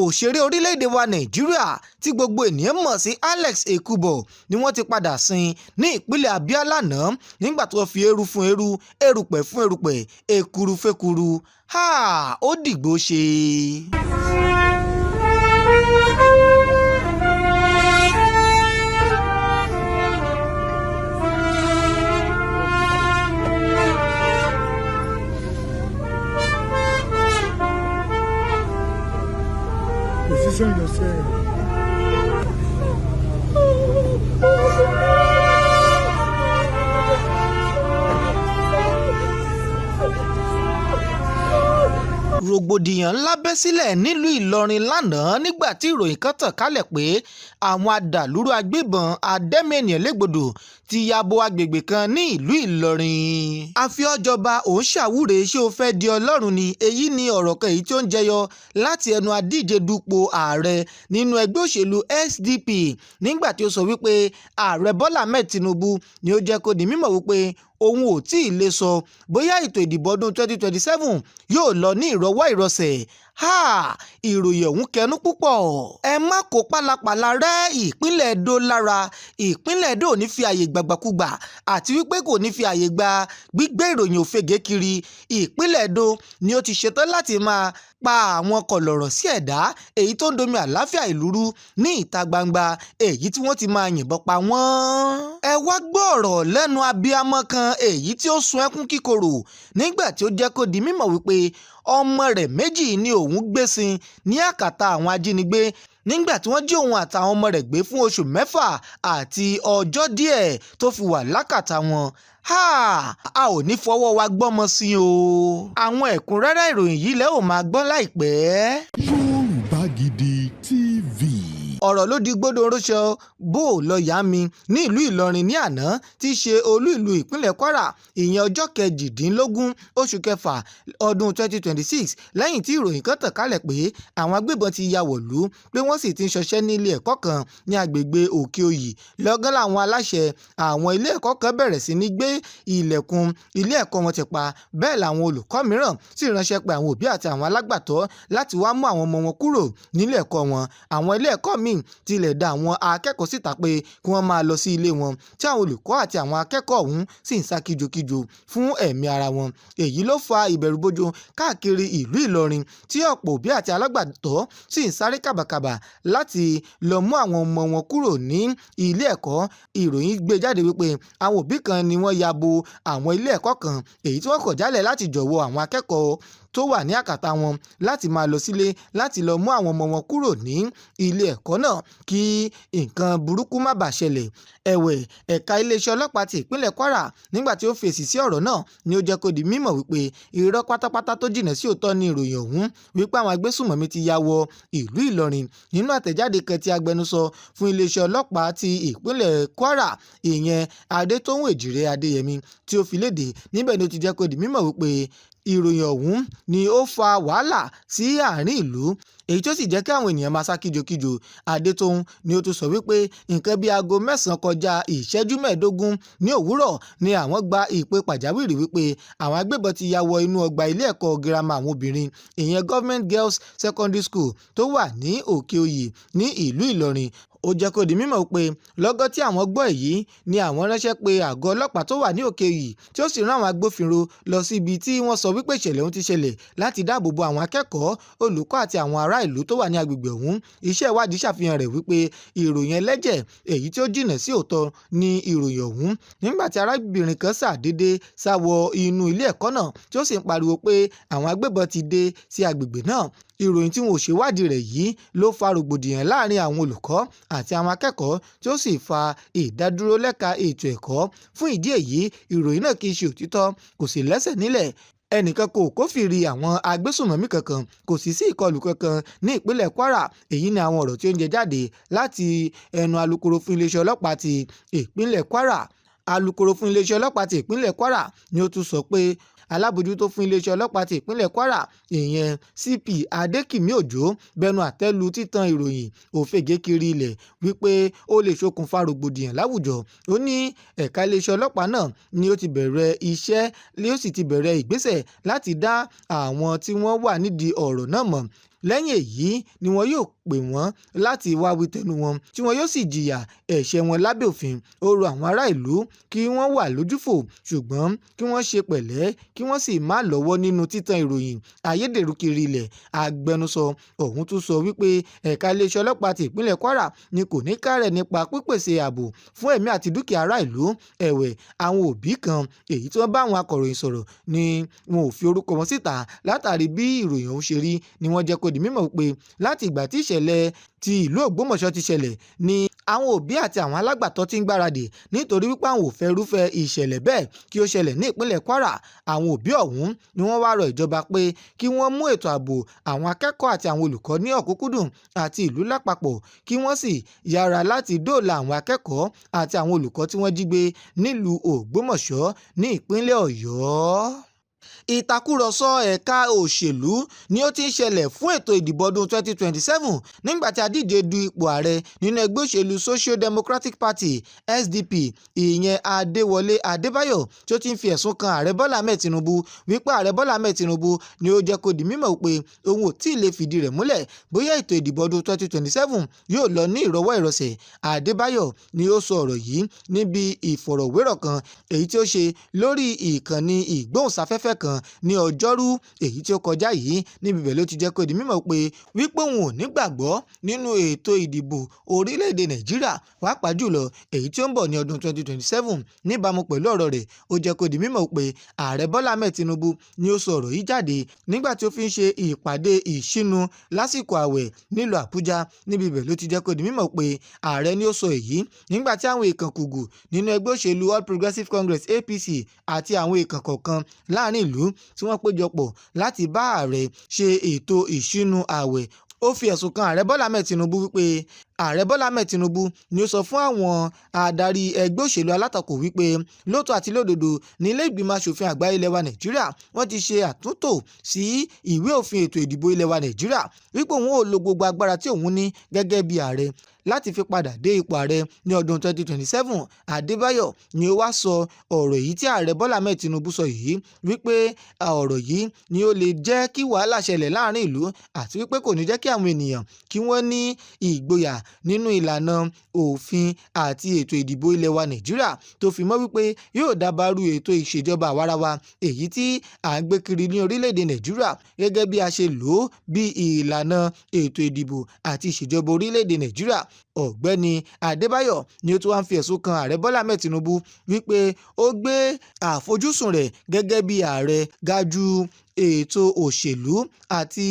òṣèré orílẹ̀-èdè wa Nàìjíríà tí gbogbo ènìyàn mọ̀ sí Alex Ekubo ni wọ́n ti padà sin ní ìpínlẹ̀ Abia lánàá nígbà tó fi eérú fún eérú, erùpẹ̀ fún erùpẹ̀, èkuru fẹ́kuru. Ó dìgbò ṣe. Position yourself. Rògbòdìyàn ńlá bẹ́ sílẹ̀ nílùú Ìlọrin lánàá nígbà tí ìròyìn kan tàn kálẹ̀ pé àwọn adàlúrú agbébọn adẹ́mẹ̀nìyàn légbodò ti ya bo agbègbè kan ní ìlú Ìlọrin. Àfiọ́jọba òun ṣàwúre ṣé o fẹ́ di Ọlọ́run ni, èyí ni ọ̀rọ̀ kan èyí tí ó ń jẹyọ láti ẹnu adíje dupò ààrẹ nínú ẹgbẹ́ òṣèlú SDP nígbà tí ó sọ wípé ààrẹ Bọ́lá Ahmed Tinubu ni ó jẹ́ kó di mímọ̀ wípé òun ò tí ì lè sọ bóyá ètò ìdìbò ọdún 2027 yóò lọ ní ìrọwọ́ ìrọsẹ̀. Ìròyìn ọ̀hún kẹnu púpọ̀. Ẹ má kó pálapàla rẹ́ ìpínlẹ̀ Edo lára. Ìpínlẹ̀ Edo ò ní fi àyè gbàgbàkúgbà àti wípé kò ní fi àyè gba gbígbé ìròyìn òfegè kiri. Ìpínlẹ̀ Edo ni ó ti ṣetán láti máa pa àwọn kọ̀lọ̀rọ̀ sí ẹ̀dá èyí tó ń domi àlàáfíà ìlú rú ní ìta gbangba, èyí tí wọ́n ti máa yìnbọn pa wọ́n. Ẹ wá gbọ́ ọ̀rọ̀ lẹ́nu abiyamọ kan èyí tí ó sun ẹkún kíkorò nígbà tí ó jẹ́ kó di mímọ̀ wípé ọmọ rẹ̀ méjì ni òun gbé sin ní àkàtà àwọn ajínigbé nígbà tí wọ́n jí òun àtàwọn ọmọ rẹ̀ gbé fún oṣù 6 àti ọjọ́ díẹ̀ tó fi wà lákàtà wọn. A ò ní fọwọ́ wa gbọ́mọ sí o. Àwọn ẹ̀kúnrẹ́rẹ́ ìròyìn yìí lẹ́ ò máa gbọ́ láìpẹ́. Yorùbá Gidi TV. Ọ̀rọ̀ ló di gbódò rọ́ṣọ bó lọ yá mi ní ìlú Ìlọrin ní àná tí í ṣe olú ìlú ìpínlẹ̀ Kwara, ìyẹn ọjọ́ 18 oṣù kẹfà ọdún 2026 lẹ́yìn tí ìròyìn kan tàn kálẹ̀ pé àwọn agbébọn ti ya wọ̀lú pé wọ́n sì ti ń ṣọṣẹ́ ní ilé ẹ̀kọ́ kan ní agbègbè Òkè Òyì. Lọ́gán làwọn aláṣẹ àwọn ilé ẹ̀kọ́ kan bẹ̀rẹ̀ sí ní gbé ilẹ̀kùn ilé ẹ̀kọ́ wọn ti pa. Bẹ́ẹ̀ làwọn olùkọ́ mìíràn sì ránṣẹ́ pé àwọn òbí àti àwọn alágbàtọ́ láti wá mú àwọn ọmọ wọn kúrò nílé ẹ̀kọ́ wọn. Àwọn ilé ẹ̀kọ́ míì tilẹ̀ dá àwọn akẹ́kọ̀ọ́ síta pé kí wọ́n máa lọ sí ilé wọn, tí àwọn olùkọ́ àti àwọn akẹ́kọ̀ọ́ ọ̀hún sì ń sá kíjokíjo fún ẹ̀mí ara wọn. Èyí ló fa ìbẹ̀rùbojo káàkiri ìlú Ìlọrin tí ọ̀pọ̀ òbí àti alágbàtọ́ sì ń sáré kàbàkàbà láti lọ mú àwọn ọmọ wọn kúrò ní ilé ẹ̀kọ́. Ìròyìn gbé jáde wípé àwọn òbí kan ni wọ́n ya bo àwọn ilé ẹ̀kọ́ kan èyí tí wọ́n kọ̀ jálẹ̀ láti jọ̀wọ́ àwọn akẹ́kọ̀ọ́ tó wà ní àkàtà wọn láti máa lọ sílé láti lọ mú àwọn ọmọ wọn kúrò ní ilé ẹ̀kọ́ náà kí nǹkan burúkú má bàa ṣẹlẹ̀. Ẹ̀wẹ̀, ẹ̀ka iléeṣẹ́ ọlọ́pàá ti ìpínlẹ̀ Kwara nígbà tí ó fèsì sí ọ̀rọ̀ náà ni ó jẹ́ kó di mímọ̀ wípé irọ́ pátápátá tó jìnà sí òótọ́ ni ìròyìn ọ̀hún wípé àwọn agbésùmọ̀mí ti ya wọ ìlú Ìlọrin. Nínú àtẹ̀jáde kan tí agbẹnusọ fún iléeṣẹ́ ọlọ́pàá ti ìpínlẹ̀ Kwara, ìyẹn Adétóhùn Èjìrè Adéyẹmí, tí ó fi léde níbẹ̀ ni ó ti jẹ́ kó di mímọ̀ wípé ìròyìn ọ̀hún ni ó fa wàhálà sí àárín ìlú èyí tó sì jẹ́ kí àwọn ènìyàn máa sá kíjokíjo. Adétóhùn ni ó tún sọ wípé nǹkan bíi aago 9 kọjá ìṣẹ́jú 15 ní òwúrọ̀ ni àwọn gba ìpè pàjáwìrì wípé àwọn agbébọn ti ya wọ inú ọgbà ilé ẹ̀kọ́ girama àwọn obìnrin, ìyẹn Government Girls Secondary School tó wà ní Òkè Òyì ní ìlú Ìlọrin. Ó jẹ́ kó di mímọ̀ pé lọ́gán tí àwọn gbọ́ èyí ni àwọn ránṣẹ́ pé àgọ́ ọlọ́pàá tó wà ní Òkè Òyì tí ó sì rán àwọn agbófinró lọ sí ibi tí wọ́n sọ wípé ìṣẹ̀lẹ̀ ọ̀hún ti ṣẹlẹ̀ láti dáàbò bo àwọn akẹ́kọ̀ọ́, olùkọ́ àti àwọn ará ìlú tó wà ní agbègbè ọ̀hún. Iṣẹ́ ìwádìí ṣàfihàn rẹ̀ wípé ìròyìn ẹlẹ́jẹ̀ èyí tí ó jìnà sí òótọ́ ni ìròyìn ọ̀hún nígbà tí arábìnrin kan ṣàdédé sá wọ inú ilé ẹ̀kọ́ náà tí ó sì ń pariwo pé àwọn agbébọn ti dé sí agbègbè náà. Ìròyìn tí wọn ò ṣèwádìí rẹ̀ yìí ló fa rògbòdìyàn láàrin àwọn olùkọ́ àti àwọn akẹ́kọ̀ọ́ tí ó sì fa ìdádúró lẹ́ka ètò ẹ̀kọ́. Fún ìdí èyí, ìròyìn náà kì í ṣe òtítọ́, kò sì lẹ́sẹ̀ nílẹ̀. Ẹnìkan kò kófìrí àwọn agbésùnmọ̀mí kankan, kò sì sí ìkọlù kankan ní ìpínlẹ̀ Kwara. Èyí ni àwọn ọ̀rọ̀ tí ó ń jẹ jáde láti ẹnu alukoro fún iléeṣẹ́ ọlọ́pàá ti ìpínlẹ̀ Kwara. Alukoro fún iléeṣẹ́ ọlọ́pàá ti ìpínlẹ̀ Kwara ni ó tún sọ pé alábòjútó fún iléeṣẹ́ ọlọ́pàá ti ìpínlẹ̀ Kwara, ìyẹn CP Adékìmí Òjó, bẹnu àtẹ́lu títan ìròyìn òfegè kiri ilẹ̀ wípé ó lè ṣokùnfà rògbòdìyàn láwùjọ. Ó ní ẹ̀ka iléeṣẹ́ ọlọ́pàá náà ni ó ti bẹ̀rẹ̀ iṣẹ́, ni ó sì ti bẹ̀rẹ̀ ìgbésẹ̀ láti dá àwọn tí wọ́n wà nídìí ọ̀rọ̀ náà mọ̀. lẹ́yìn èyí ni wọn yóò pè wọ́n láti wá wí tẹnu wọn tí wọn yóò sì jìyà ẹ̀ṣẹ̀ wọn lábẹ́ òfin. Ó rọ àwọn ará ìlú kí wọ́n wà lójúfò ṣùgbọ́n kí wọ́n ṣe pẹ̀lẹ́ kí wọ́n sì má lọ́wọ́ nínú títan ìròyìn ayédèrú kiri ilẹ̀. Agbẹnusọ ọ̀hún tún sọ wípé ẹ̀ka iléeṣẹ́ ọlọ́pàá ti ìpínlẹ̀ Kwara ni kò ní kárẹ̀ nípa pípèsè ààbò fún ẹ̀mí àti dúkìá ará ìlú. Ẹ̀wẹ̀, àwọn òbí kan èyí tí wọ́n bá àwọn akọ̀ròyìn sọ̀rọ̀ ni wọn ò fi orúkọ wọn síta látàrí bí ìròyìn ọ̀hún ṣe rí ni wọ́n jẹ́ kó di mímọ̀ pé láti ìgbà tí ìṣẹ̀lẹ̀ ti ìlú Ògbómọ̀ṣọ́ ti ṣẹlẹ̀ ni àwọn òbí àti àwọn alágbàtọ́ ti ń gbáradì nítorí wípé àwọn ò fẹ́ irúfẹ́ ìṣẹ̀lẹ̀ bẹ́ẹ̀ kí ó ṣẹlẹ̀ ní ìpínlẹ̀ Kwara. Àwọn òbí ọ̀hún ni wọ́n wá rọ ìjọba pé kí wọ́n mú ètò ààbò àwọn akẹ́kọ̀ọ́ àti àwọn olùkọ́ ní ọ̀kúnkúndùn àti ìlú lápapọ̀ kí wọ́n sì yára láti dóòlà àwọn akẹ́kọ̀ọ́ àti àwọn olùkọ́ tí wọ́n jí gbé nílùú Ògbómọ̀ṣọ́ ní ìpínlẹ̀ Ọ̀yọ́. Ìtàkùrọ̀sọ ẹ̀ka òṣèlú ni ó ti ń ṣẹlẹ̀ fún ètò ìdìbò ọdún 2027 nígbà tí adíje du ipò ààrẹ nínú ẹgbẹ́ òṣèlú Social Democratic Party SDP ìyẹn Adéwọlé Adébáyọ̀ tí ó ti ń fi ẹ̀sùn kan ààrẹ Bọ́lá Ahmed Tinubu wípé ààrẹ Bọ́lá Ahmed Tinubu ni ó jẹ́ kó di mímọ̀ pé òun ò tí ì lè fìdí rẹ̀ múlẹ̀ bóyá ètò ìdìbò ọdún 2027 yóò lọ ní ìrọwọ́ ìrọsẹ̀. Adébáyọ̀ ni ó sọ ọ̀rọ̀ yìí níbi ìfọ̀rọ̀wérọ̀ kan èyí tí ó ṣe lórí ìkànnì ìgbóhùnsáfẹ́fẹ́ kan ní ọjọ́rú èyí tí ó kọjá yìí. Níbi bẹ̀ ló ti jẹ́ kó di mímọ̀ pé wípé òun ò nígbàgbọ́ nínú ètò ìdìbò orílẹ̀-èdè Nàìjíríà pàápàá jùlọ èyí tí ó ń bọ̀ ní ọdún 2027. Níbàámu pẹ̀lú ọ̀rọ̀ rẹ̀, ó jẹ́ kó di mímọ̀ pé ààrẹ Bọ́lá Ahmed Tinubu ni ó sọ ọ̀rọ̀ yìí jáde nígbà tí ó fi ń ṣe ìpàdé ìṣínu lásìkò ààwẹ̀ nílùú Àbújá. Níbi bẹ̀ ló ti jẹ́ kó di mímọ̀ pé ààrẹ ni ó sọ èyí nígbà tí àwọn èèkàn kùgù nínú ẹgbẹ́ òṣèlú All Progressives Congress APC àti àwọn èèkàn kọ̀ọ̀kan láàrin ìlú tí wọ́n péjọpọ̀ láti bá ààrẹ ṣe ètò ìṣínu ààwẹ̀. Ó fi ẹ̀sùn kan ààrẹ Bọ́lá Ahmed Tinubu wípé ààrẹ Bọ́lá Ahmed Tinubu ni ó sọ fún àwọn adarí ẹgbẹ́ òṣèlú alátakò wípé lóòótọ́ àti lódodo ní ilé ìgbìmọ̀ asòfin àgbà ilẹ̀ wa Nàìjíríà wọ́n ti ṣe àtúntò sí ìwé òfin ètò ìdìbò ilẹ̀ wa Nàìjíríà wípé òun ò lo gbogbo agbára tí òun ní gẹ́gẹ́ bí ààrẹ láti fi padà dé ipò ààrẹ ní ọdún 2027. Adébáyọ̀ ni ó wá sọ ọ̀rọ̀ yìí tí ààrẹ Bọ́lá Ahmed Tinubu sọ yìí wípé ọ̀rọ̀ yìí ni ó lè jẹ́ kí wàhálà ṣẹlẹ̀ láàrin ìlú àti wípé kò ní jẹ́ kí àwọn ènìyàn kí wọ́n ní ìgboyà nínú ìlànà òfin àti ètò ìdìbò ilẹ̀ wa Nàìjíríà tó fi mọ́ wípé yóò dábàrú ètò ìṣèjọba àwarawa èyí tí à ń gbé kiri ní orílẹ̀-èdè Nàìjíríà gẹ́gẹ́ bí a ṣe lò ó bí ìlànà ètò ìdìbò àti ìṣèjọba orílẹ̀-èdè Nàìjíríà. Ọ̀gbẹ́ni Adébáyọ̀ ni ó tún wá ń fi ẹ̀sùn kan ààrẹ Bọ́lá Ahmed Tinubu wípé ó gbé àfojúsùn rẹ̀ gẹ́gẹ́ bí ààrẹ ga jù ètò òṣèlú àti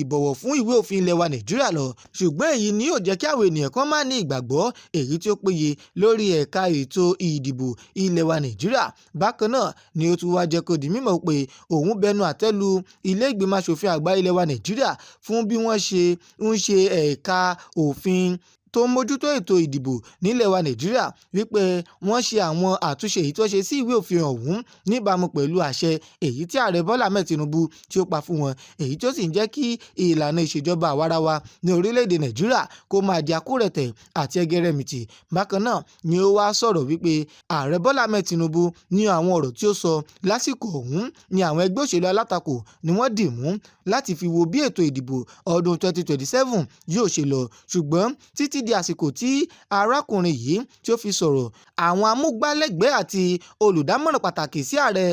ìbọ̀wọ̀ fún ìwé òfin ilẹ̀ wa Nàìjíríà lọ. Ṣùgbọ́n èyí ni yóò jẹ́ kí àwọn ènìyàn kan má ní ìgbàgbọ́ èyí tí ó péye lórí ẹ̀ka ètò ìdìbò ilẹ̀ wa Nàìjíríà. Bákan náà ni ó tún wá jẹ́ kó di mímọ̀ pé òun bẹnu àtẹ́lu ilé ìgbìmọ̀ asòfin àgbà ilẹ̀ wa Nàìjíríà fún bí wọ́n ṣe ń ṣe ẹ̀ka òfin tó ń mójútó ètò ìdìbò nílẹ̀ wa Nàìjíríà wípé wọ́n ṣe àwọn àtúnṣe èyí tó ṣe sí ìwé òfin ọ̀hún níbàámu pẹ̀lú àṣẹ èyí tí ààrẹ Bọ́lá Ahmed Tinubu tí ó pa fún wọn èyí tó sì ń jẹ́ kí ìlànà ìṣèjọba àwarawa ní orílẹ̀-èdè Nàìjíríà kó máa di akúrẹ̀tẹ̀ àti ẹgẹrẹmìtì. Bákan náà ni ó wá sọ̀rọ̀ wípé ààrẹ Bọ́lá Ahmed Tinubu ní àwọn ọ̀rọ̀ tí ó sọ lásìkò ọ̀hún ni àwọn ẹgbẹ́ òṣèlú alátakò ni wọ́n dì mú láti fi wo bí ètò ìdìbò ọdún 2027 yóò ṣe lọ. Ṣùgbọ́n títí di àsìkò tí arákùnrin yìí tí ó fi sọ̀rọ̀, àwọn amúgbálẹ́gbẹ̀ẹ́ àti olùdámọ̀ràn pàtàkì sí ààrẹ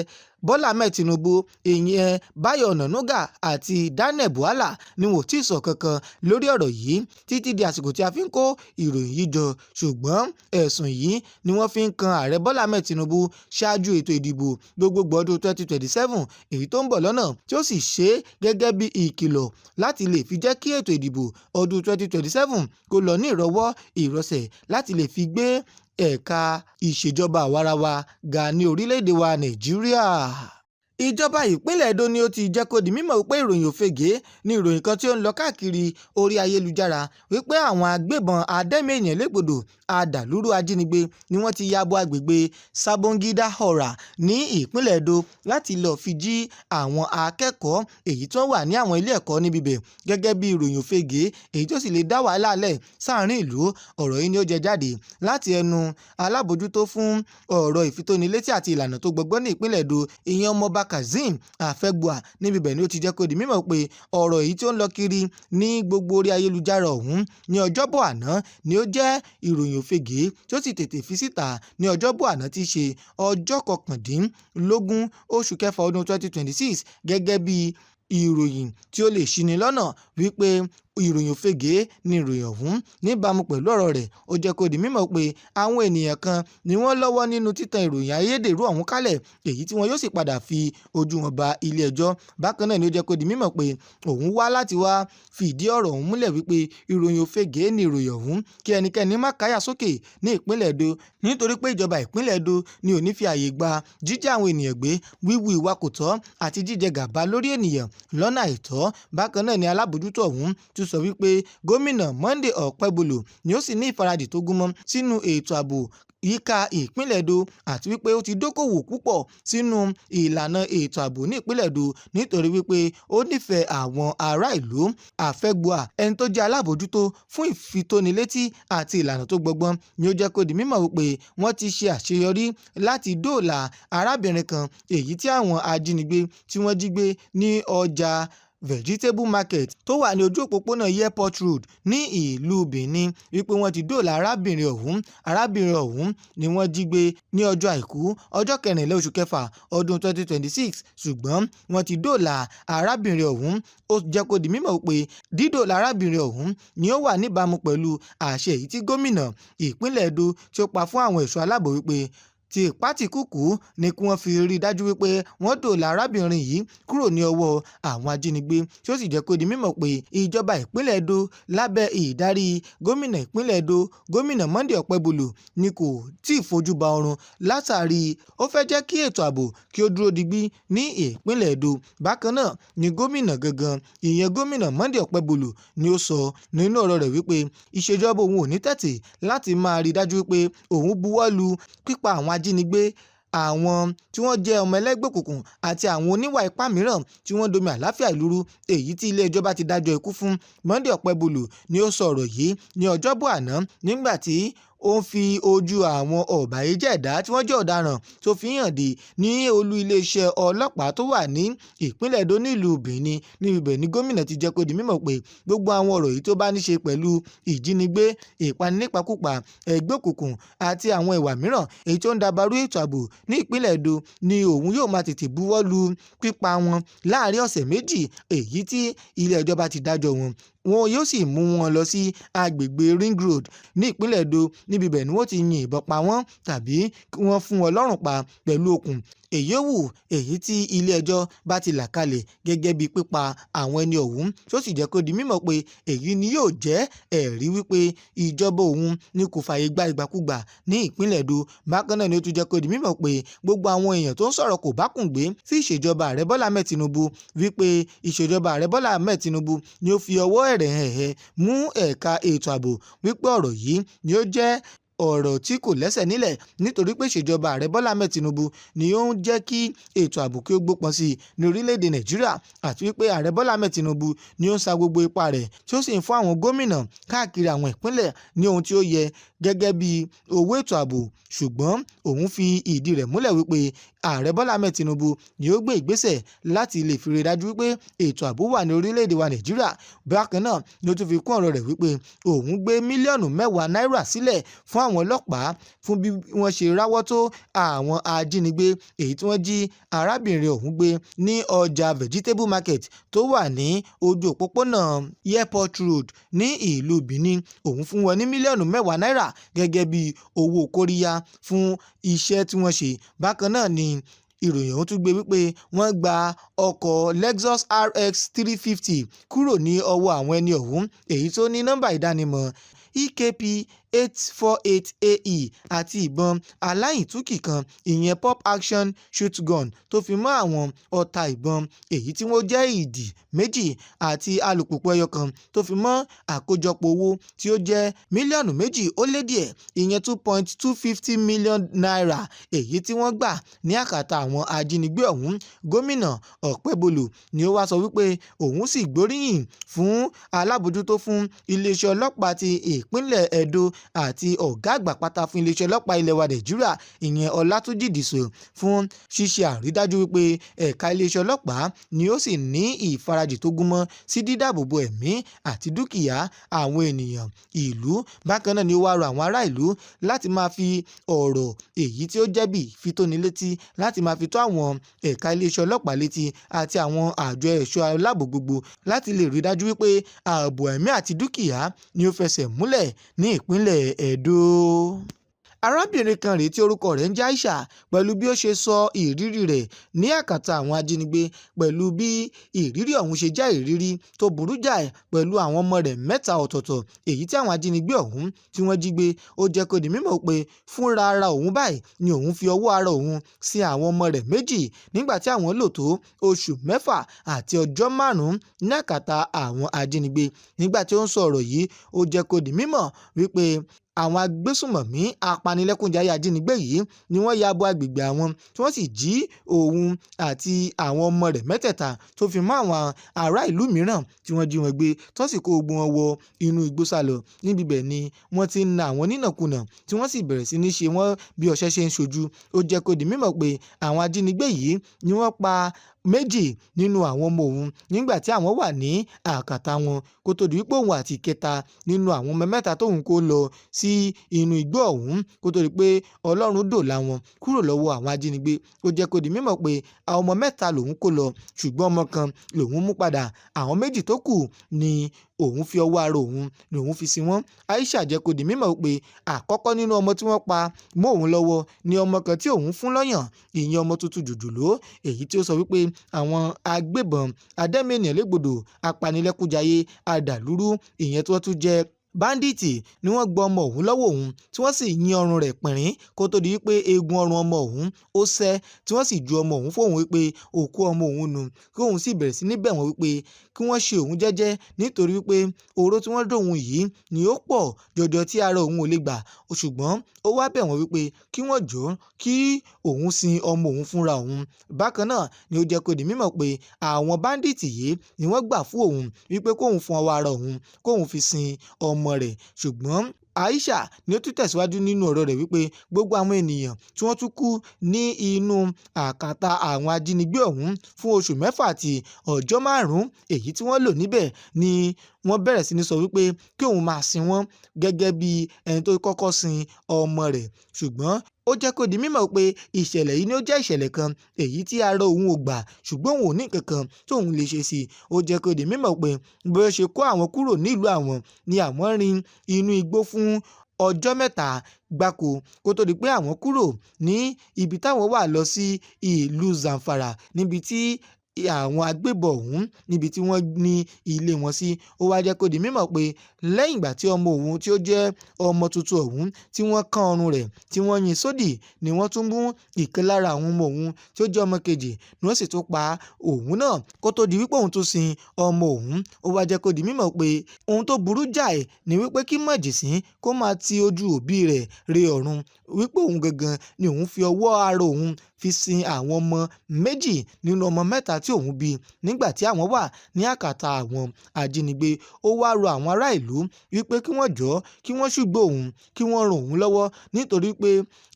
Bọ́lá Ahmed Tinubu ìyẹn Báyọ̀ Ọ̀nànúgà àti Daniel Buhala ni wọn ò tí ì sọ kankan lórí ọ̀rọ̀ yìí títí di àsìkò tí a fi ń kó ìròyìn yìí jọ. Ṣùgbọ́n ẹ̀sùn yìí ni wọ́n fi ń kan ààrẹ Bọ́lá Ahmed Tinubu ṣáájú ètò ìdìbò gbogbogbò ọdún 2027 èyí tó ń bọ̀ lọ́nà tí ó sì ṣe gẹ́gẹ́ bí ìkìlọ̀ láti lè fi jẹ́ kí ètò ìdìbò ọdún 2027 kó lọ ní ìrọwọ́ ìrọsẹ̀ láti lè fi gbé ẹ̀ka ìṣèjọba àwarawa ga ní orílẹ̀-èdè wa Nàìjíríà. Ìjọba ìpínlẹ̀ Edo ni ó ti jẹ́ kó di mímọ̀ wípé ìròyìn òfegè ni ìròyìn kan tí ó ń lọ káàkiri orí ayélujára wípé àwọn agbébọn adẹ́mi ènìyàn légbodò adàlúrú ajínigbé ni wọ́n ti ya bo agbègbè Sabongida Hora ní ìpínlẹ̀ Edo láti lọ́ọ́ fi jí àwọn akẹ́kọ̀ọ́ èyí tó wà ní àwọn ilé ẹ̀kọ́ níbi bẹ̀ gẹ́gẹ́ bí ìròyìn òfegè èyí tó sì lè dá wàhálà lẹ̀ sáàrin ìlú. Ọ̀rọ̀ yìí ni ó jẹ jáde láti ẹnu alábòjútó fún ọ̀rọ̀ ìfitónilétí àti ìlànà tó gbọgbọ́n ní ìpínlẹ̀ Edo ìyẹn ọmọọba Kazeem Afegbua níbi bẹ̀ ni ó ti jẹ́ kó di mímọ̀ pé ọ̀rọ̀ èyí tí ó ń lọ kiri ní gbogbo orí ayélujára ọ̀hún ní ọjọ́bọ̀ àná ni ó jẹ́ ìròyìn òfegè tí ó sì tètè fi síta ní ọjọ́bọ̀ àná tí í ṣe ọjọ́ 19 oṣù kẹfà ọdún 2026 gẹ́gẹ́ bí ìròyìn tí ó lè ṣini lọ́nà wípé ìròyìn òfegè ni ìròyìn ọ̀hún. Níbàámu pẹ̀lú ọ̀rọ̀ rẹ̀, ó jẹ́ kó di mímọ̀ pé àwọn ènìyàn kan ni wọ́n lọ́wọ́ nínú títan ìròyìn ayédèrú ọ̀hún kálẹ̀, èyí tí wọn yóò sì padà fi ojú wọn ba ilé ẹjọ́. Bákan náà ni ó jẹ́ kó di mímọ̀ pé òun wá láti wá fìdí ọ̀rọ̀ ọ̀hún múlẹ̀ wípé ìròyìn òfegè ni ìròyìn ọ̀hún, kí ẹnikẹ́ni má káyà sókè ní ìpínlẹ̀ Edo, nítorí pé ìjọba ìpínlẹ̀ Edo ni ò ní fi àyè gba jíjí àwọn ènìyàn gbé, wíwu ìwà kò tọ́ àti jíjẹ gàba lórí ènìyàn lọ́nà àìtọ́. Bákan náà ni alábòójútó ọ̀hún tún sọ wípé gómìnà Monday Okpebholo ni ó sì ní ìfaradì tó gúnmọ́ sínú ètò ààbò yíká ìpínlẹ̀ Edo àti wípé ó ti dókòwò púpọ̀ sínú ìlànà ètò ààbò ní ìpínlẹ̀ Edo nítorí wípé ó nífẹ̀ẹ́ àwọn ará ìlú. Afegbua, ẹni tó jẹ́ alábòójútó fún ìfitónilétí àti ìlànà tó gbọgbọ́n, ni ó jẹ́ kó di mímọ̀ wípé wọ́n ti ṣe àṣeyọrí láti dóòlà arábìnrin kan èyí tí àwọn ajínigbé tí wọ́n jí gbé ní ọjà vegetable market tó wà ní ojú òpópónà airport road ní ìlú Benin, wípé wọ́n ti dóòlà arábìnrin ọ̀hún ni wọ́n jí gbé ní ọjọ́ àìkú ọjọ́ 14 oṣù kẹfà ọdún 2026, ṣùgbọ́n wọ́n ti dóòlà arábìnrin ọ̀hún. Ó jẹ́ kó di mímọ̀ pé dídóòlà arábìnrin ọ̀hún ni ó wà níbàámu pẹ̀lú àṣẹ èyí tí gómìnà ìpínlẹ̀ Edo tí ó pa fún àwọn ẹ̀ṣọ́ aláàbò wípé ti ìpátìkúùkù ni kí wọ́n fi rí i dájú wípé wọ́n dóòlà arábìnrin yìí kúrò ní ọwọ́ àwọn ajínigbé, tí ó sì jẹ́ kó di mímọ̀ pé ìjọba ìpínlẹ̀ Edo lábẹ́ ìdarí gómìnà ìpínlẹ̀ Edo, gómìnà Monday Okpebholo, ni kò tí ì fojú ba ọrùn látàrí ó fẹ́ jẹ́ kí ètò ààbò kí ó dúró digbí ní ìpínlẹ̀ Edo. Bákan náà ni gómìnà gangan, ìyẹn gómìnà Monday Okpebholo, ni ó sọ nínú ọ̀rọ̀ rẹ̀ wípé ìṣèjọba òun ò ní tẹ̀tì láti máa rí i dájú wípé òun buwọ́ lu pípa àwọn ajínigbé, àwọn tí wọ́n jẹ́ ọmọ ẹlẹ́gbẹ́ òkùnkùn àti àwọn oníwà ipá mìíràn tí wọ́n domi àláfíà ìlú rú, èyí tí ilé ẹjọ́ bá ti dájọ́ ikú fún. Monday Okpebholo ni ó sọ ọ̀rọ̀ yìí ní ọjọ́bọ̀ àná nígbà tí ó ń fi ojú àwọn ọ̀bàyéjẹ́ ẹ̀dá tí wọ́n jẹ́ ọ̀daràn tó fi hàn dé ní olú iléeṣẹ́ ọlọ́pàá tó wà ní ìpínlẹ̀ Edo nílùú Benin. Níbi bẹ̀ ni gómìnà ti jẹ́ kó di mímọ̀ pé gbogbo àwọn ọ̀rọ̀ yìí tó bá ní ṣe pẹ̀lú ìjínigbé, ìpaninípakúpa, ẹgbẹ́ òkùnkùn àti àwọn ìwà mìíràn èyí tó ń dabarú ètò ààbò ní ìpínlẹ̀ Edo ni òun yóò máa tètè buwọ́ lu pípa wọn láàrin ọ̀sẹ̀ méjì èyí tí ilé ẹjọ́ bá ti dájọ́ wọn. Wọn yóò sì mú wọn lọ sí agbègbè Ring Road ní ìpínlẹ̀ Edo, níbi bẹ̀ ni wọ́n ti yin ìbọn pa wọ́n tàbí kí wọ́n fún wọn lọ́rùn pa pẹ̀lú okùn èyí tí ilé ẹjọ́ bá ti là kalẹ̀ gẹ́gẹ́ bí pípa àwọn ẹni ọ̀hún, tó sì jẹ́ kó di mímọ̀ pé èyí ni yóò jẹ́ ẹ̀rí wípé ìjọba òun ni kò fààyè gba ìgbàkúgbà ní ìpínlẹ̀ Edo. Bákan náà ni ó tún jẹ́ kó di mímọ̀ pé gbogbo àwọn èèyàn tó ń sọ̀rọ̀ kò bá kùn gbé sí ìṣèjọba ààrẹ Bọ́lá Ahmed Tinubu, wípé ìṣèjọba ààrẹ Bọ́lá Ahmed Tinubu ni ó fi ọwọ́ ẹ̀rẹ̀ hẹ̀hẹ̀ mú ẹ̀ka ètò ààbò, wípé ọ̀rọ̀ yìí ni ó jẹ́ ọ̀rọ̀ tí kò lẹ́sẹ̀ nílẹ̀, nítorí pé ìṣèjọba ààrẹ Bọ́lá Ahmed Tinubu ni ó ń jẹ́ kí ètò ààbò kí ó gbópọn sí i ní orílẹ̀-èdè Nàìjíríà, àti wípé ààrẹ Bọ́lá Ahmed Tinubu ni ó ń sa gbogbo ipá rẹ̀ tí ó sì ń fún àwọn gómìnà káàkiri àwọn ìpínlẹ̀ ní ohun tí ó yẹ gẹ́gẹ́ bí owó ètò ààbò. Ṣùgbọ́n òun fi ìdí rẹ̀ múlẹ̀ wípé ààrẹ Bọ́lá Ahmed Tinubu ni ó gbé ìgbésẹ̀ láti lè fi rí dájú wípé ètò ààbò wà ní orílẹ̀-èdè wa Nàìjíríà. Bákan náà ni ó tún fi kún ọ̀rọ̀ rẹ̀ wípé òun gbé mílíọ̀nù 10 náírà sílẹ̀ fún àwọn ọlọ́pàá fún bí wọ́n ṣe ráwọ́ tó àwọn ajínigbé èyí tí wọ́n jí arábìnrin ọ̀hún gbé ní ọjà vegetable market tó wà ní ojú òpópónà airport road ní ìlú Benin. Òun fún wọn ní mílíọ̀nù 10 náírà gẹ́gẹ́ bí owó kóríyá fún iṣẹ́ tí wọ́n ṣe. Bákan náà ni ìròyìn ọ̀hún tún gbé wípé wọ́n gba ọkọ̀ Lexus RX 350 kúrò ní ọwọ́ àwọn ẹni ọ̀hún èyí tó ní nọ́mbà ìdánimọ̀ EKP 848AE àti ìbọn aláìtúkì kan, ìyẹn pop action shotgun, tó fi mọ́ àwọn ọta ìbọn èyí tí wọ́n jẹ́ ìdì méjì àti alùpùpù ẹyọ kan, tó fi mọ́ àkójọpọ̀ owó tí ó jẹ́ mílíọ̀nù 2 ó lé díẹ̀, ìyẹn 2.250 million naira èyí tí wọ́n gbà ní àkàtà àwọn ajínigbé ọ̀hún. Gómìnà Okpebholo ni ó wá sọ wípé òun sì gbóríyìn fún alábòjútó fún iléeṣẹ́ ọlọ́pàá ti ìpínlẹ̀ Edo, àti ọ̀gá àgbà pátá fún iléeṣẹ́ ọlọ́pàá ilẹ̀ wa Nàìjíríà ìyẹn Ọlátúnjì Dìsò fún ṣíṣe àrídájú wípé ẹ̀ka iléeṣẹ́ ọlọ́pàá ni ó sì ní ìfarajì tó gúnmọ́ sí dídáàbòbò ẹ̀mí àti dúkìá àwọn ènìyàn ìlú. Bákan náà ni ó wá rọ àwọn ará ìlú láti máa fi ọ̀rọ̀ èyí tí ó jẹ́bi fitónilétí láti máa fi tó àwọn ẹ̀ka iléeṣẹ́ ọlọ́pàá létí àti àwọn àjọ ẹ̀ṣọ́ aláàbò gbogbo láti lè rí dájú wípé ààbò ẹ̀mí àti dúkìá ni ó fẹsẹ̀ múlẹ̀ ní ìpínlẹ̀ Ẹdó. Arábìnrin kan rèé tí orúkọ rẹ̀ ń jẹ́ Aisha pẹ̀lú bí ó ṣe sọ ìrírí rẹ̀ ní àkàtà àwọn ajínigbé pẹ̀lú bí ìrírí ọ̀hún ṣe jẹ́ ìrírí tó burú jáì pẹ̀lú àwọn ọmọ rẹ̀ mẹ́ta ọ̀tọ̀ọ̀tọ̀ èyí tí àwọn ajínigbé ọ̀hún tí wọ́n jí gbé. Ó jẹ́ kó di mímọ̀ pé fúnra ara òun báyìí ni òun fi ọwọ́ ara òun sí àwọn ọmọ rẹ̀ méjì nígbà tí àwọn lò tó oṣù 6 àti ọjọ́ 5 ní àkàtà àwọn ajínigbé. Nígbà tí ó ń sọ ọ̀rọ̀ yìí ó jẹ́ kó di mímọ̀ wípé àwọn agbésùnmọ̀mí apanilẹ́kúnjayé ajínigbé yìí ni wọ́n ya bo agbègbè àwọn tí wọ́n sì jí òun àti àwọn ọmọ rẹ̀ mẹ́tẹ̀ẹ̀ta tó fi mọ́ àwọn ará ìlú mìíràn tí wọ́n jí wọn gbé tó sì kó gbogbo wọn wọ inú igbó sálọ. Níbi bẹ̀ ni wọ́n ti ń na àwọn nínàkunà tí wọ́n sì bẹ̀rẹ̀ sí ní ṣe wọ́n bí ọṣẹ ṣe ń ṣojú. Ó jẹ́ kó di mímọ̀ pé àwọn ajínigbé yìí ni wọ́n pa méjì nínú àwọn ọmọ òun nígbà tí àwọn wà ní àkàtà wọn kó tó di wípé òun àti ìkẹta nínú àwọn ọmọ mẹ́ta tóun kó lọ sí inú igbó ọ̀hún kó tó di pé Ọlọ́run dòòlà wọn kúrò lọ́wọ́ àwọn ajínigbé. Ó jẹ́ kó di mímọ̀ pé àwọn ọmọ mẹ́ta lòun kó lọ ṣùgbọ́n ọmọ kan lòun mú padà. Àwọn méjì tó kù ni òun fi ọwọ́ ara òun ni òun fi sin wọ́n. Aisha jẹ́ kó di mímọ̀ pé àkọ́kọ́ nínú ọmọ tí wọ́n pa mọ́ òun lọ́wọ́ ni ọmọ kan tí òun fún lọ́yàn ìyẹn ọmọ tuntun jòjòló èyí tí ó sọ wípé àwọn agbébọn adẹ́mìnìyàn légbodò apanilẹ́kúnjayé adàlúrú ìyẹn tí wọ́n tún jẹ́ báńdíìtì ni wọ́n gbọ́ ọmọ òun lọ́wọ́ òun tí wọ́n sì yín ọrùn rẹ̀ pìnrín kó tó di wípé eegun ọrùn ọmọ òun ó sẹ́ tí wọ́n sì ju ọmọ òun fóun wípé òkú ọmọ òun nù kí òun sì bẹ̀rẹ̀ sí ní bẹ̀ wọ́n wípé kí wọ́n ṣe òun jẹ́jẹ́ nítorí wípé oró tí wọ́n dóhun yìí ni ó pọ̀ jọjọ tí ara òun ò lè gbà. Ṣùgbọ́n ó wá bẹ̀ wọ́n wípé kí wọ́n jọ̀ọ́ kí òun sin ọmọ òun fúnra òun. Bákan náà ni ó jẹ́ kó di mímọ̀ pé àwọn báńdíìtì yìí ni wọ́n gbà fún òun wípé kóun fún ọwọ́ ara òun kóun fi sin ọmọ rẹ̀. Ṣùgbọ́n Aisha ni ó tún tẹ̀síwájú nínú ọ̀rọ̀ rẹ̀ wípé gbogbo àwọn ènìyàn tí wọ́n tún kú ní inú àkàtà àwọn ajínigbé ọ̀hún fún oṣù 6 àti ọjọ́ 5 èyí tí wọ́n lò níbẹ̀ ni wọ́n bẹ̀rẹ̀ sí ní sọ wípé kí òun máa sin wọ́n gẹ́gẹ́ bí ẹni tó kọ́kọ́ sin ọmọ rẹ̀. Ṣùgbọ́n ó jẹ́ kó di mímọ̀ pé ìṣẹ̀lẹ̀ yìí ni ó jẹ́ ìṣẹ̀lẹ̀ kan èyí tí ara òun ò gbà ṣùgbọ́n òun ò ní kankan tóun lè ṣe sí i. Ó jẹ́ kó di mímọ̀ pé bí ó ṣe kó àwọn kúrò nílùú àwọn ni àwọn rin inú igbó fún ọjọ́ 3 gbáko kó tó di pé àwọn kúrò ní ibi táwọn wà lọ sí ìlú Zamfara níbi tí àwọn agbébọn ọ̀hún níbi tí wọ́n ní ilé wọn sí. Ó wá jẹ́ kó di mímọ̀ pé lẹ́yìn ìgbà tí ọmọ òun tí ó jẹ́ ọmọ tuntun ọ̀hún tí wọ́n kán ọrùn rẹ̀ tí wọ́n yìn sódì ni wọ́n tún mú ìkan lára àwọn ọmọ òun tí ó jẹ́ ọmọ kejì ni wọ́n sì tún pa òun náà kó tó di wípé òun tún sin ọmọ òun. Ó wá jẹ́ kó di mímọ̀ pé ohun tó burú jáì ni wípé kí májèṣín kó máa ti ojú òbí rẹ̀ re ọ̀run wípé òun gangan ni òun fi ọwọ́ ara òun fi sin àwọn ọmọ méjì nínú ọmọ mẹ́ta tí òun bí nígbà tí àwọn wà ní àkàtà àwọn ajínigbé. Ó wá rọ àwọn ará ìlú wípé kí wọ́n jọ̀ọ́ kí wọ́n ṣùgbọ́n òun kí wọ́n ran òun lọ́wọ́ nítorí pé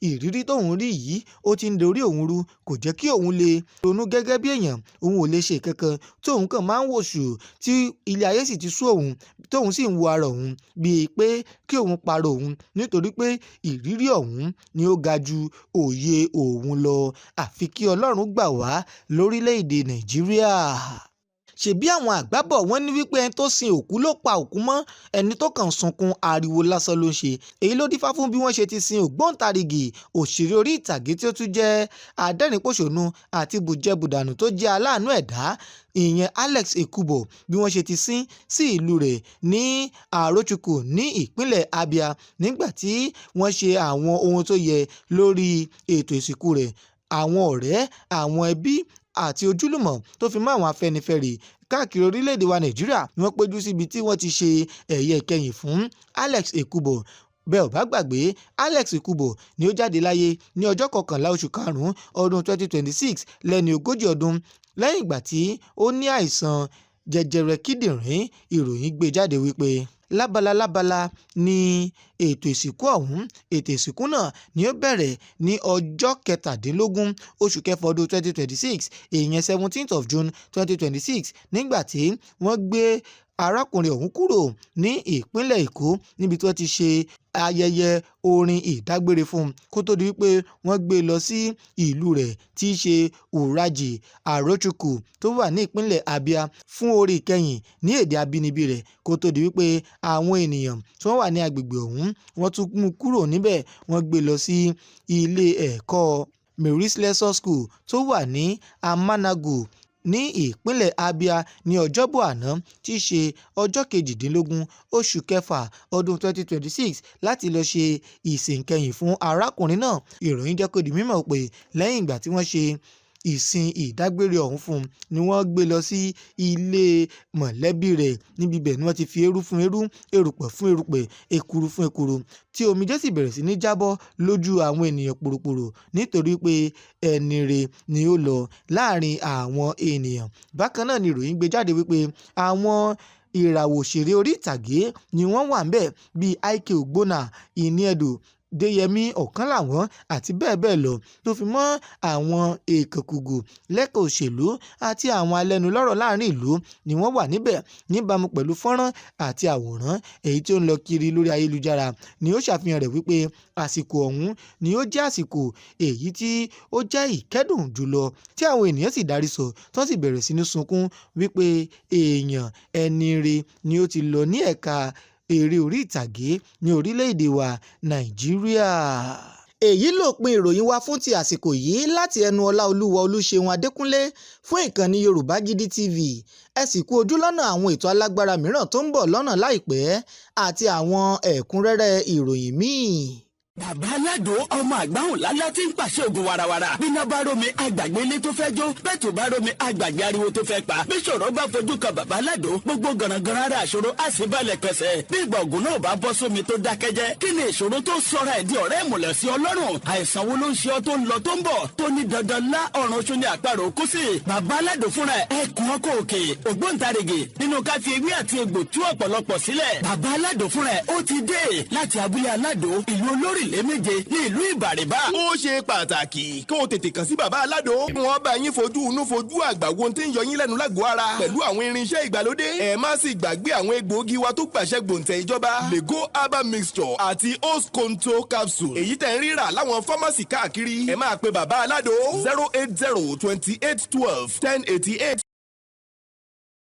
ìrírí tóun rí yìí ó ti ń dorí òun rú kò jẹ́ kí òun lè ronú gẹ́gẹ́ bí èèyàn. Òun ò lè ṣe kankan tí òun kàn máa ń wòṣù tí ilé ayé sì ti sú òun tóun sì ń wo ara òun bíi pé kí òun parọ́ òun nítorí pé ìrírí ọ̀hún ni ó ga ju òye òun lọ. Àfi kí Ọlọ́run gbà wá lórílẹ̀‐èdè Nàìjíríà. Ṣèbí àwọn àgbà bọ̀ wọ́n ní wípé ẹni tó sin òkú ló pa òkú mọ́ ẹni tó kàn sunkún ariwo lásán ló ń ṣe. Èyí ló dífá fún bí wọ́n ṣe ti sin ògbóǹtarìgì òṣèré orí ìtàgé tí ó tún jẹ́ adẹ́rìnpòṣónú àti bùjẹbùdànù tó jẹ́ aláàánú ẹ̀dá ìyẹn Alex Ekubo bí wọ́n ṣe ti sin sí ìlú rẹ̀ ní Arochukwu ní ìpínlẹ̀ Abia nígbà tí wọ́n ṣe àwọn ohun tó yẹ lórí ètò ìsìnkú rẹ̀. Àwọn ọ̀rẹ́ àwọn ẹbí àti ojúlùmọ̀ tó fi mọ́ àwọn afẹ́nifẹ́re káàkiri orílẹ̀-èdè wa Nàìjíríà ni wọ́n péjú síbi tí wọ́n ti ṣe ẹ̀yẹ ìkẹyìn fún Alex Ekubo. Bẹ́ẹ̀ ò bá gbàgbé Alex Ekubo ni ó jáde láyé ní ọjọ́ 11 oṣù karùn-ún ọdún 2026 lẹ́ni 40 ọdún lẹ́yìn ìgbà tí ó ní àìsàn jẹjẹrẹ kíndìnrín. Ìròyìn gbé jáde wípé lábala ni ètò ìsìnkú ọ̀hún. Ètò ìsìnkú náà ni ó bẹ̀rẹ̀ ní ọjọ́ 17 oṣù kẹfà ọdún 2026, ìyẹn 17th of June 2026, nígbà tí wọ́n gbé arákùnrin ọ̀hún kúrò ní ìpínlẹ̀ Èkó níbi tí wọ́n ti ṣe ayẹyẹ orin ìdágbére fún un kó tó di wípé wọ́n gbé lọ sí ìlú rẹ̀ tí í ṣe Uraji Arochukwu tó wà ní ìpínlẹ̀ Abia fún orí ìkẹyìn ní èdè abínibí rẹ̀ kó tó di wípé àwọn ènìyàn tí wọ́n wà ní agbègbè ọ̀hún wọ́n tún mú kúrò níbẹ̀, wọ́n gbé lọ sí ilé ẹ̀kọ́ Mary's Lesser School tó wà ní Amanagu ní ìpínlẹ̀ Abia ní ọjọ́bọ̀ àná tí í ṣe ọjọ́ 18 oṣù kẹfà ọdún 2026 láti lọ ṣe ìsìnkẹyìn fún arákùnrin náà. Ìròyìn jẹ́ kó di mímọ̀ pé lẹ́yìn ìgbà tí wọ́n ṣe ìsìn ìdágbére ọ̀hún fún un ni wọ́n gbé lọ sí ilé mọ̀lẹ́bí rẹ̀. Níbi ibẹ̀ ni wọ́n ti fi eérú fún eérú, erùpẹ̀ fún erùpẹ̀, èkuru fún èkuru, tí omijé sì bẹ̀rẹ̀ sí ní jábọ́ lójú àwọn ènìyàn pòròpòrò nítorí pé ẹni rẹ̀ ni ó lọ láàrin àwọn ènìyàn. Bákan náà ni ìròyìn gbé jáde wípé àwọn ìràwọ̀ òṣèré orí ìtàgé ni wọ́n wà ńbẹ̀ bíi Ike Ogbonna, Iniedo, Deyemi Ọ̀kánláwọ̀n àti bẹ́ẹ̀ bẹ́ẹ̀ lọ, tó fi mọ́ àwọn èkòkùgù lẹ́ka òṣèlú àti àwọn alẹ́nulọ́rọ̀ láàrin ìlú ni wọ́n wà níbẹ̀. Níbàámu pẹ̀lú fọ́nrán àti àwòrán èyí tí ó ń lọ kiri lórí ayélujára ni ó ṣàfihàn rẹ̀ wípé àsìkò ọ̀hún ni ó jẹ́ àsìkò èyí tí ó jẹ́ ìkẹ́dùn jùlọ tí àwọn ènìyàn sì darí sọ tó sì bẹ̀rẹ̀ sí ní sunkún wípé èèyàn ẹni re ni ó ti lọ ní ẹ̀ka eré orí ìtàgé ní orílẹ̀-èdè wa Nàìjíríà. Èyí lópin ìròyìn wa fún ti àsìkò yìí láti ẹnu Ọláolúwa Olúṣeun Adékúnlé fún ìkànnì Yorùbá Gidi TV. Ẹ sì kú ojú lọ́nà àwọn ètò alágbára mìíràn tó ń bọ̀ lọ́nà láìpẹ́ àti àwọn ẹ̀kúnrẹ́rẹ́ ìròyìn míì. Bàbá Aládò ọmọ àgbáhùn lálá tí ń pàṣẹ ògùn warawara. Bíná bá rómi àgbàgbé ilé tó fẹ́ jó. Bẹ́ẹ̀ tó bá rómi àgbàgbé ariwo tó fẹ́ pa. Bí ṣòro bá fojú kan Bàbá Aládò, gbogbo gànàgànà ara àṣòro á sì balẹ̀ pẹ̀sẹ̀. Bí ìgbà ògùn náà bá bọ́ sómi tó dákẹ́jẹ́. Kí ni ìṣòro tó sọra ẹ̀ di ọ̀rẹ́ ìmùlẹ̀ sí Ọlọ́run? Àìsàn wo ló ń ṣe ọ tó ń lọ tó ń bọ̀? Tó ní dandan lá ọ̀run oṣù ní àparò kú sí. Bàbá Aládò fúnra ẹ̀ kún ọkọ̀ òkè. Ògbóǹtarìgì nínú ká fi ewé àti egbò tú ọ̀pọ̀lọpọ̀ sílẹ̀. Bàbá Aládò fúnra ẹ̀ ó ti dé láti abúlé Aládò, ìlú olórílẹ̀ méje ní ìlú Ìbàrìbà. Ó ṣe pàtàkì kó o tètè kàn sí Bàbá Aládò. Wọ́n bá yín fojú inú fojú àgbà wo tí ń yọ yín lẹ́nu lágọ̀ọ́ ara pẹ̀lú àwọn irinṣẹ́ ìgbàlódé. Ẹ má sì gbàgbé àwọn egbòogi wa tó gbàṣẹ gbòǹtẹ̀ ìjọba. Lego herbal mixture àti Osconto capsule. Èyí tẹ̀ ń rírà láwọn fámásì káàkiri. Ẹ máa pe Bàbá Aládò 080 28 12 1088